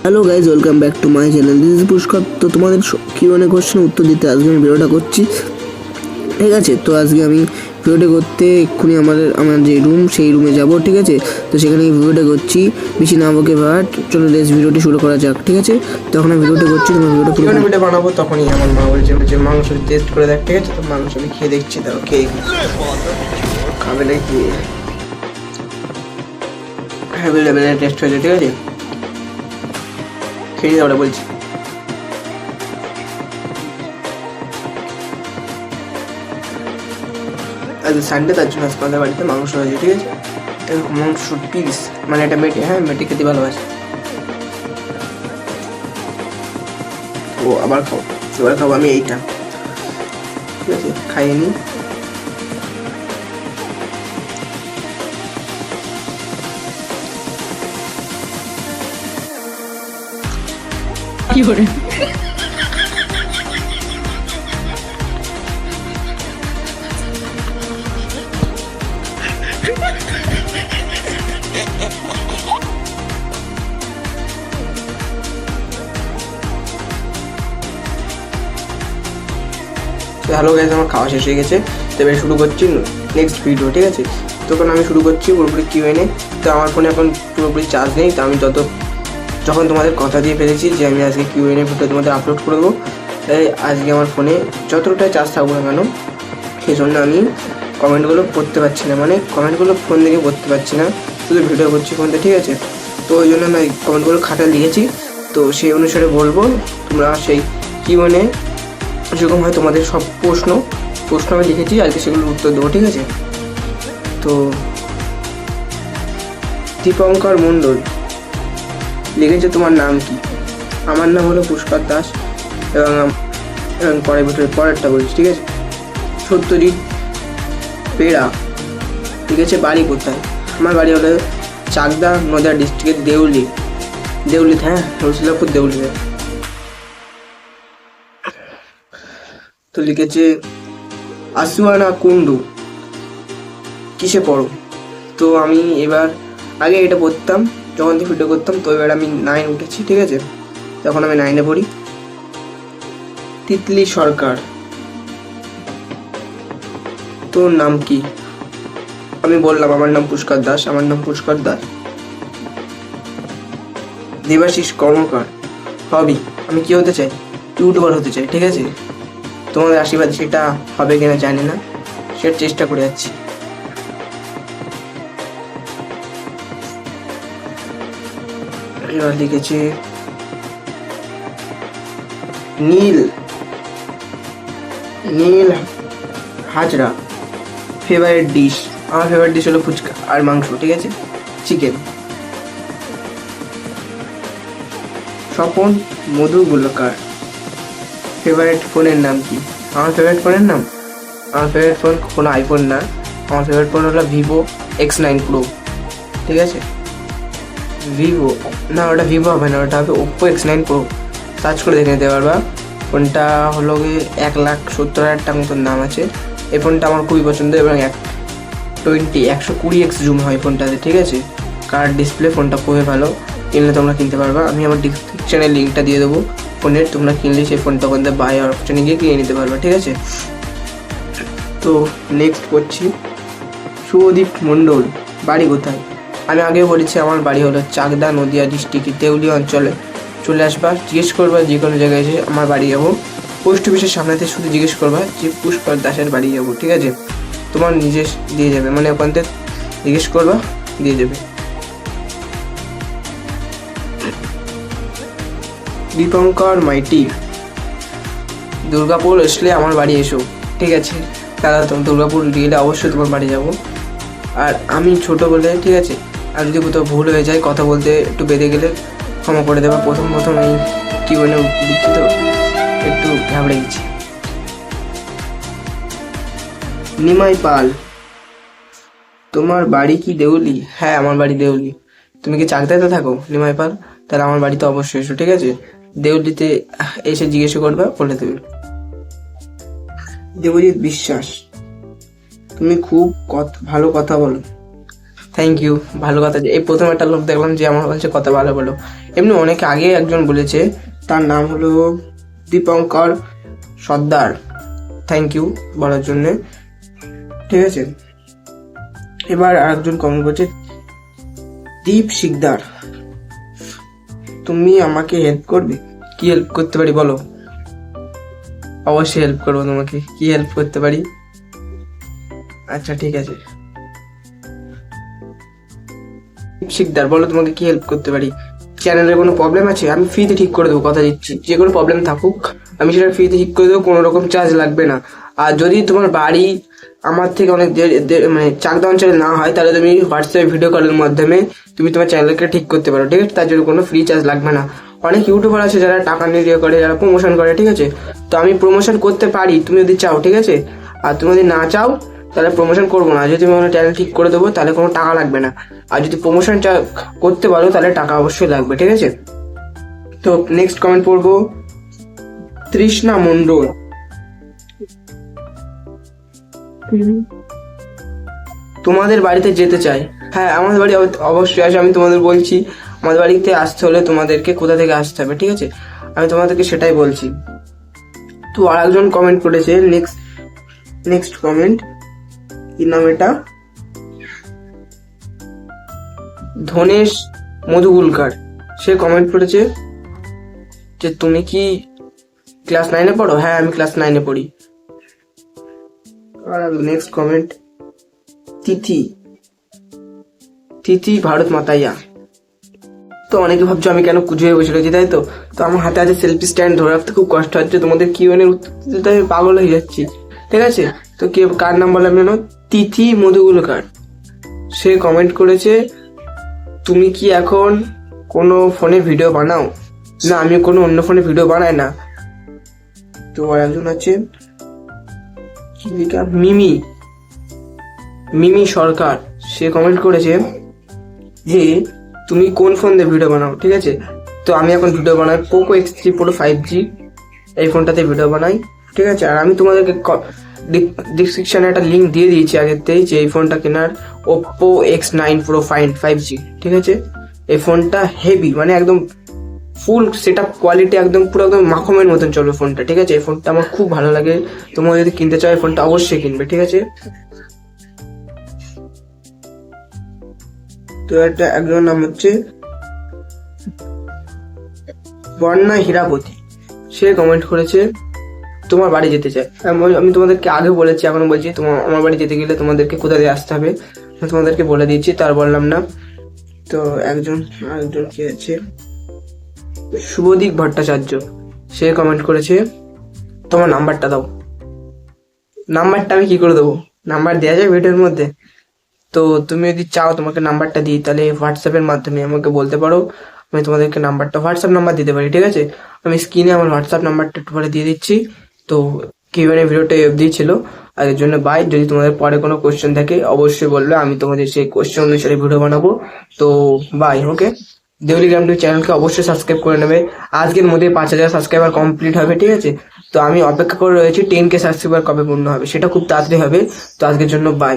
Hello guys, welcome back to my channel. This is Pushkar. তো তোমাদের কি অনেক কোশ্চেন উত্তর দিতে আজকে আমি ভিডিওটা করছি, ঠিক আছে? তো আজকে আমি ভিডিওটা করতে এক্ষুনি আমার যে রুম, সেই রুমে যাব, ঠিক আছে? তো সেখানে ভিডিওটা করছি। বেশি না বকে ভাট, চলো লেস ভিডিওটি শুরু করা যাক, ঠিক আছে? তখন আমি ভিডিওটা করছি, তোমার ভিডিওটা পুরো ভিডিও বানাবো তখনই আমার মা বলছে যে মাংস টেস্ট করে দেখ, ঠিক আছে? তো মাংস আমি খেয়ে দেখছি, তাও খেয়ে খাবে নাকি অ্যাভেলেবেল টেস্ট হয়েছে, ঠিক আছে? খেয়ে দাও বলছি। আজ সানডে, তার জন্য আজকে আমাদের বাড়িতে মাংস হয়েছে, ঠিক আছে? এরকম মাংস পিস, মানে এটা মেটে, হ্যাঁ মেটে খেতে ভালোবাসে। ও আবার খাও, এবার খাবো আমি এইটা, ঠিক আছে? খাইয়ে নি। কি করে হ্যালো গাইজ, আমার খাওয়া শেষ হয়ে গেছে। তো এবার শুরু করছি নেক্সট ভিডিও, ঠিক আছে? তখন আমি শুরু করছি পুরোপুরি কিউএনএ। তো আমার ফোনে এখন পুরোপুরি চার্জ নেই, তো আমি যখন তোমাদের কথা দিয়ে ফেলেছি যে আমি আজকে কিউএনএ ভিডিও তোমাদের আপলোড করে দেবো, তাই আজকে আমার ফোনে যতটা চার্জ থাকবো না কেন, সেই জন্য আমি কমেন্টগুলো পড়তে পারছি না, মানে কমেন্টগুলো ফোন থেকে পড়তে পারছি না, শুধু ভিডিও করছি ফোনতে, ঠিক আছে? তো ওই জন্য আমি কমেন্টগুলো খাতায় লিখেছি। তো সেই অনুসারে বলবো, তোমরা সেই কিউএনএ যেরকম হয় তোমাদের সব প্রশ্ন আমি লিখেছি, আজকে সেগুলোর উত্তর দেবো, ঠিক আছে? তো দীপঙ্কর মণ্ডল লিখেছে, তোমার নাম কি? আমার নাম হলো পুষ্কর দাস, এবং পরের ভিতরে পরেরটা বলছি, ঠিক আছে? সত্যজিৎ পেড়া লিখেছে, বাড়ি কোথায়? আমার বাড়ি হলো চাকদা, নদিয়া ডিস্ট্রিক্টের দেউলিতে, হ্যাঁ রসিলাপুর দেউলিতে। তো লিখেছে আসুয়ানা কুন্ডু, কিসে পড়ো? তো আমি এবার আগে এটা পড়তাম যখন থেকে ভিডিও করতাম, তো এবার আমি 9 উঠেছি, ঠিক আছে? তখন আমি 9-এ পড়ি। তিতলি সরকার, তোর নাম কি? আমি বললাম আমার নাম পুষ্কর দাস, আমার নাম পুষ্কর দাস। দেবাশিস কর্মকার, হবি আমি কি হতে চাই? ইউটিউবার হতে চাই, ঠিক আছে? তোমাদের আশীর্বাদ সেটা হবে কিনা জানি না, সেটা চেষ্টা করে যাচ্ছি। এবার লিখেছে নীল হাজরা, ফেভারিট ডিশ? আমার ফেভারিট ডিশ হলো ফুচকা আর মাংস, ঠিক আছে? চিকেন। স্বপন মধু গোলকার, ফেভারিট ফোনের নাম কি? আমার ফেভারিট ফোনের নাম, আমার ফেভারিট ফোন কোনো আইফোন না, আমার ফেভারিট ফোন হলো ভিভো X9 প্রো, ঠিক আছে? ভিভো না, ওটা ভিভো হবে না, ওটা হবে ওপ্পো X9 প্রো। সার্চ করে দেখে নিতে পারবা। ফোনটা হলো গিয়ে 1,70,000 টাকা মতন দাম আছে। এই ফোনটা আমার খুবই পছন্দ, এবং 120x জুম হয় ফোনটাতে, ঠিক আছে? কার্ড ডিসপ্লে, ফোনটা খুবই ভালো, কিনলে তোমরা কিনতে পারবা। আমি আমার ডিসক্রিপশনে লিঙ্কটা দিয়ে দেবো ফোনের, তোমরা কিনলে সেই ফোনটা ওখান থেকে বাই অপশনে গিয়ে কিনে নিতে পারবা, ঠিক আছে? তো নেক্সট করছি শুভদীপ মণ্ডল, বাড়ি কোথায়? আমি আগেও বলেছি আমার বাড়ি হলো চাকদা, নদিয়া ডিস্ট্রিক্টের দেউলিয়া অঞ্চলে। চলে আসবা, জিজ্ঞেস করবা যে কোনো জায়গায় এসে আমার বাড়ি যাবো। পোস্ট অফিসের সামনেতে শুধু জিজ্ঞেস করবা যে পুষ্কর দাসের বাড়ি যাবো, ঠিক আছে? তোমার নিজে দিয়ে যাবে, মানে ওখান থেকে জিজ্ঞেস করবা, দিয়ে যাবে। দীপঙ্কর মাইটি, দুর্গাপুর আসলে আমার বাড়ি এসো, ঠিক আছে? দাদা তুমি দুর্গাপুর গেলে অবশ্যই তোমার বাড়ি যাব। আর আমি ছোটো বলে, ঠিক আছে, আর যদি কোথাও ভুল হয়ে যায়, কথা বলতে একটু বেঁধে গেলে ক্ষমা করে দেবা। প্রথম এই কি বলে দিচ্ছি, তো একটু ঘাবড়ে গেছি। নিমাই পাল, তোমার বাড়ি কি দেউলি? হ্যাঁ আমার বাড়ি দেউলি। তুমি কি চাকদাতে থাকো নিমাই পাল? তাহলে আমার বাড়িতে অবশ্যই এসো, ঠিক আছে? দেউলিতে এসে জিজ্ঞেস করবা, বলে দেবে। দেবজিৎ বিশ্বাস, তুমি খুব ভালো কথা বলো। থ্যাংক ইউ, ভালো কথা। এই প্রথম একটা লোক দেখলাম যে আমার বলছে কথা ভালো বলো। এমনি অনেক আগে একজন বলেছে, তার নাম হলো দীপঙ্কর সর্দার। থ্যাংক ইউ বলার জন্যে, ঠিক আছে। এবার আরেকজন কমেন্ট করছে, দীপ শিকদার, তুমি আমাকে হেল্প করবে? কি হেল্প করতে পারি বলো? অবশ্যই হেল্প করবো তোমাকে। কি হেল্প করতে পারি? আচ্ছা ঠিক আছে, শিকদার বলো তোমাকে কি হেল্প করতে পারি? চ্যানেলের কোনো প্রবলেম আছে? আমি ফ্রিতে ঠিক করে দেবো, কথা দিচ্ছি। যে কোনো প্রবলেম থাকুক আমি সেটা ফ্রিতে ঠিক করে দেবো, কোনো রকম চার্জ লাগবে না। আর যদি তোমার বাড়ি আমার থেকে অনেক মানে চাকদা অঞ্চলে না হয়, তাহলে তুমি হোয়াটসঅ্যাপে ভিডিও কলের মাধ্যমে তুমি তোমার চ্যানেলকে ঠিক করতে পারো, ঠিক আছে? তার জন্য কোনো ফ্রি চার্জ লাগবে না। অনেক ইউটিউবার আছে যারা টাকা নিয়ে করে, যারা প্রমোশন করে, ঠিক আছে? তো আমি প্রমোশন করতে পারি তুমি যদি চাও, ঠিক আছে? আর তুমি যদি না চাও তাহলে প্রমোশন করবো না। যদি তুমি আমার চ্যানেল ঠিক করে দেবো তাহলে কোনো টাকা লাগবে না। আর যদি প্রমোশন করতে পারো তাহলে টাকা অবশ্যই লাগবে, ঠিক আছে? তো নেক্সট কমেন্ট পড়বো, তৃষ্ণা মণ্ডল। তোমাদের বাড়িতে যেতে চাই। হ্যাঁ, আমাদের বাড়ি অবশ্যই আছে। আমি তোমাদের বলছি, আমাদের বাড়িতে আসতে হলে তোমাদেরকে কোথা থেকে আসতে হবে, ঠিক আছে? আমি তোমাদেরকে সেটাই বলছি। তো আর একজন কমেন্ট করেছে, নেক্সট কমেন্ট, কি নাম এটা, ধনেশ মধুগুলকার। সে কমেন্ট করেছে যে তুমি কি ক্লাস 9-এ পড়ো? হ্যাঁ, আমি ক্লাস 9-এ পড়ি। আর নেক্সট কমেন্ট, তিথি ভারত মাতাইয়া। তো অনেকে ভাবছো আমি কেন কুচু হয়ে বসে রয়েছি, তাই তো? তো আমার হাতে আছে সেলফি স্ট্যান্ড, ধরে রাখতে খুব কষ্ট হচ্ছে। তোমাদের কিউএন এর উত্তর দিতে আমি পাগল হয়ে যাচ্ছি, ঠিক আছে? তো কে কার নাম বললাম যেন, তিথি মধুগুলকার। সে কমেন্ট করেছে, তুমি কি এখন কোনো ফোনে ভিডিও বানাও? না, আমি কোনো অন্য ফোনে ভিডিও বানাই না। তো আর একজন আছে, মিমি সরকার। সে কমেন্ট করেছে যে তুমি কোন ফোন দিয়ে ভিডিও বানাও, ঠিক আছে? তো আমি এখন ভিডিও বানাই পোকো X3 Pro 5G, এই ফোনটাতে ভিডিও বানাই, ঠিক আছে? আর আমি তোমাদেরকে ডিসক্রিপশনে একটা লিঙ্ক দিয়ে দিয়েছি আগেতেই, যে এই ফোনটা কেনার, ওপ্পো X9 Pro 5G, ঠিক আছে? এই ফোনটা হেভি, মানে একদম ফুল সেট আপ কোয়ালিটি, একদম পুরো একদম মাখমের মতন চলবে ফোনটা, ঠিক আছে? এই ফোনটা আমার খুব ভালো লাগে। তোমরা যদি কিনতে চাও এই ফোনটা অবশ্যই কিনবে, ঠিক আছে? তো একটা একজন নাম হচ্ছে বর্ণা হীরাপতি। সে কমেন্ট করেছে, তোমার বাড়ি যেতে চাই। আমি তোমাদেরকে আগে বলেছি, এখনো বলছি, আমার বাড়ি যেতে গেলে তোমাদেরকে কোথা দিয়ে আসতে হবে তোমাদেরকে বলে দিয়েছি, তার বললাম না। তো আরেকজন কি আছে, শুভদীপ ভট্টাচার্য। সে কমেন্ট করেছে, তোমার নাম্বারটা দাও। নাম্বারটা আমি কি করে দেবো? নাম্বার দেওয়া যায় ভিডিওর মধ্যে? তো তুমি যদি চাও তোমাকে নাম্বারটা দিই, তাহলে হোয়াটসঅ্যাপের মাধ্যমে আমাকে বলতে পারো, আমি তোমাদেরকে নাম্বারটা হোয়াটসঅ্যাপ নাম্বার দিতে পারি, ঠিক আছে? আমি স্ক্রিনে আমার হোয়াটসঅ্যাপ নাম্বারটা একটু পরে দিয়ে দিচ্ছি। তো কিউএনএ ভিডিওটা অবধি ছিল, আর এর জন্য বাই। যদি তোমাদের পরে কোনো কোশ্চেন থাকে অবশ্যই বলবে, আমি তোমাদের সেই কোশ্চেন অনুসারে ভিডিও বানাবো। তো বাই, ওকে? দেউলি গ্রাম টিভি চ্যানেলকে অবশ্যই সাবস্ক্রাইব করে নেবে। আজকের মধ্যে 5,000 সাবস্ক্রাইবার কমপ্লিট হবে, ঠিক আছে? তো আমি অপেক্ষা করে রয়েছি 10K সাবস্ক্রাইবার কবে পূর্ণ হবে, সেটা খুব তাড়াতাড়ি হবে। তো আজকের জন্য বাই।